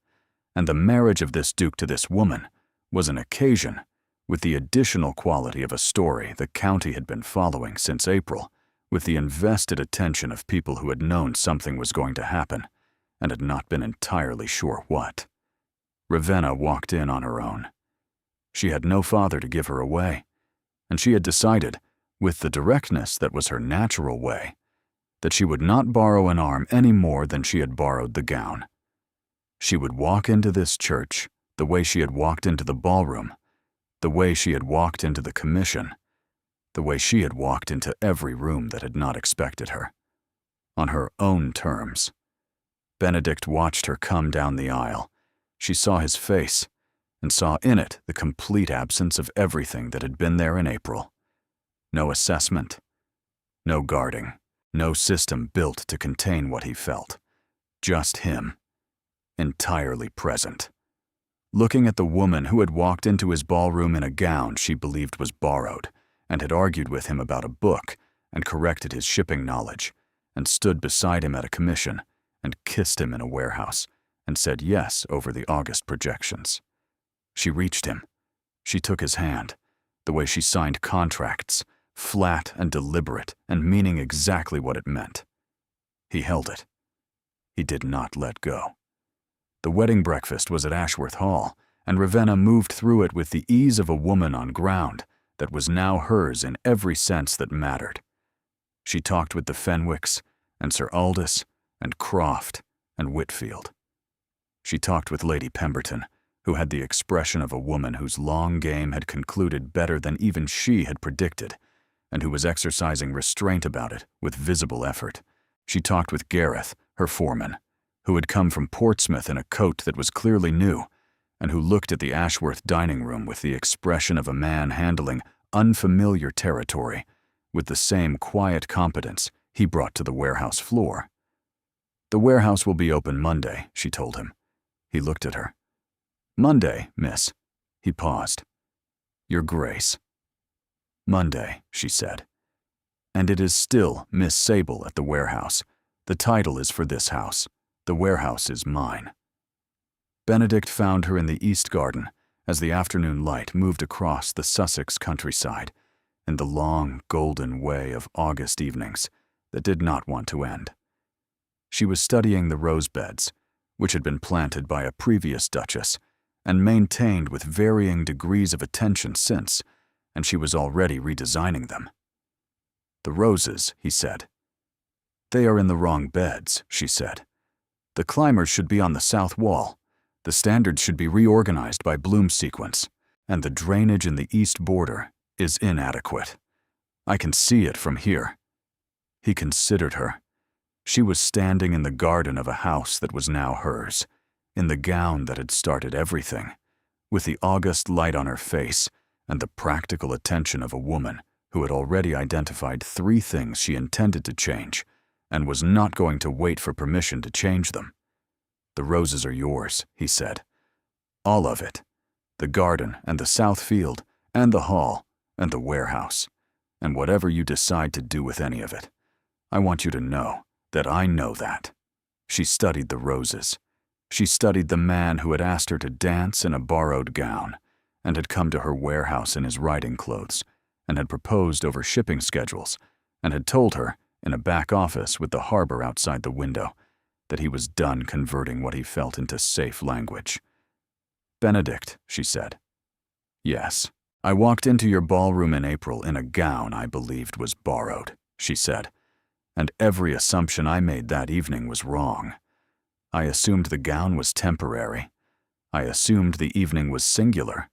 and the marriage of this duke to this woman was an occasion with the additional quality of a story the county had been following since April, with the invested attention of people who had known something was going to happen and had not been entirely sure what. Ravenna walked in on her own. She had no father to give her away, and she had decided, with the directness that was her natural way, that she would not borrow an arm any more than she had borrowed the gown. She would walk into this church the way she had walked into the ballroom, the way she had walked into the commission, the way she had walked into every room that had not expected her, on her own terms. Benedict watched her come down the aisle. She saw his face, and saw in it the complete absence of everything that had been there in April. No assessment, no guarding, no system built to contain what he felt. Just him, entirely present. Looking at the woman who had walked into his ballroom in a gown she believed was borrowed, and had argued with him about a book, and corrected his shipping knowledge, and stood beside him at a commission, and kissed him in a warehouse, and said yes over the August projections. She reached him. She took his hand, the way she signed contracts, flat and deliberate and meaning exactly what it meant. He held it. He did not let go. The wedding breakfast was at Ashworth Hall, and Ravenna moved through it with the ease of a woman on ground that was now hers in every sense that mattered. She talked with the Fenwicks, and Sir Aldous, and Croft, and Whitfield. She talked with Lady Pemberton, who had the expression of a woman whose long game had concluded better than even she had predicted, and who was exercising restraint about it with visible effort. She talked with Gareth, her foreman, who had come from Portsmouth in a coat that was clearly new, and who looked at the Ashworth dining room with the expression of a man handling unfamiliar territory, with the same quiet competence he brought to the warehouse floor. "The warehouse will be open Monday," she told him. He looked at her. "Monday, miss." He paused. "Your Grace." "Monday," she said. "And it is still Miss Sable at the warehouse. The title is for this house. The warehouse is mine." Benedict found her in the East Garden as the afternoon light moved across the Sussex countryside in the long, golden way of August evenings that did not want to end. She was studying the rose beds, which had been planted by a previous duchess and maintained with varying degrees of attention since, and she was already redesigning them. "The roses," he said. "They are in the wrong beds," she said. "The climbers should be on the south wall. The standards should be reorganized by bloom sequence, and the drainage in the east border is inadequate. I can see it from here." He considered her. She was standing in the garden of a house that was now hers, in the gown that had started everything, with the August light on her face and the practical attention of a woman who had already identified 3 things she intended to change and was not going to wait for permission to change them. "The roses are yours," he said. "All of it. The garden and the south field and the hall and the warehouse, and whatever you decide to do with any of it. I want you to know that I know that." She studied the roses. She studied the man who had asked her to dance in a borrowed gown and had come to her warehouse in his riding clothes and had proposed over shipping schedules and had told her, in a back office with the harbor outside the window, that he was done converting what he felt into safe language. "Benedict," she said. "Yes. I walked into your ballroom in April in a gown I believed was borrowed," she said, "and every assumption I made that evening was wrong. I assumed the gown was temporary. I assumed the evening was singular.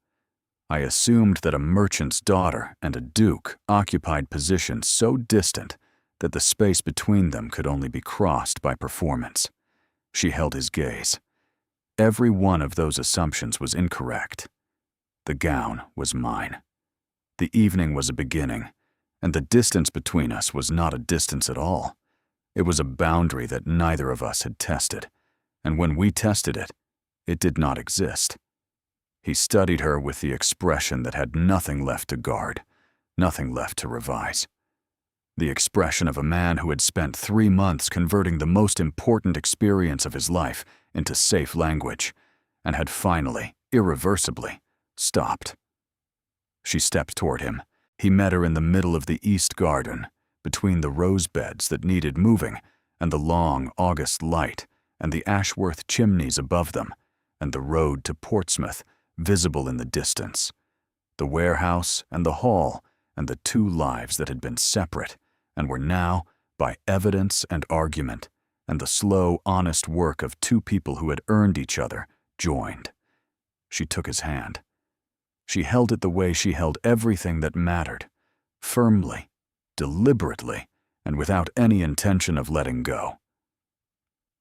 I assumed that a merchant's daughter and a duke occupied positions so distant that the space between them could only be crossed by performance." She held his gaze. "Every one of those assumptions was incorrect. The gown was mine. The evening was a beginning, and the distance between us was not a distance at all. It was a boundary that neither of us had tested, and when we tested it, it did not exist." He studied her with the expression that had nothing left to guard, nothing left to revise. The expression of a man who had spent 3 months converting the most important experience of his life into safe language, and had finally, irreversibly, stopped. She stepped toward him. He met her in the middle of the East Garden, between the rose beds that needed moving, and the long August light, and the Ashworth chimneys above them, and the road to Portsmouth, visible in the distance. The warehouse and the hall, and the 2 lives that had been separate, and were now, by evidence and argument, and the slow, honest work of 2 people who had earned each other, joined. She took his hand. She held it the way she held everything that mattered, firmly, deliberately, and without any intention of letting go.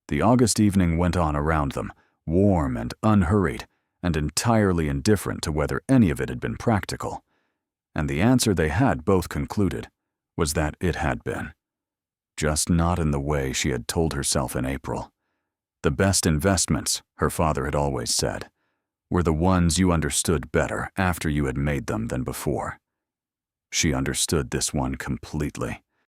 The August evening went on around them, warm and unhurried, and entirely indifferent to whether any of it had been practical. And the answer they had both concluded was that it had been. Just not in the way she had told herself in April. The best investments, her father had always said, were the ones you understood better after you had made them than before. She understood this one completely.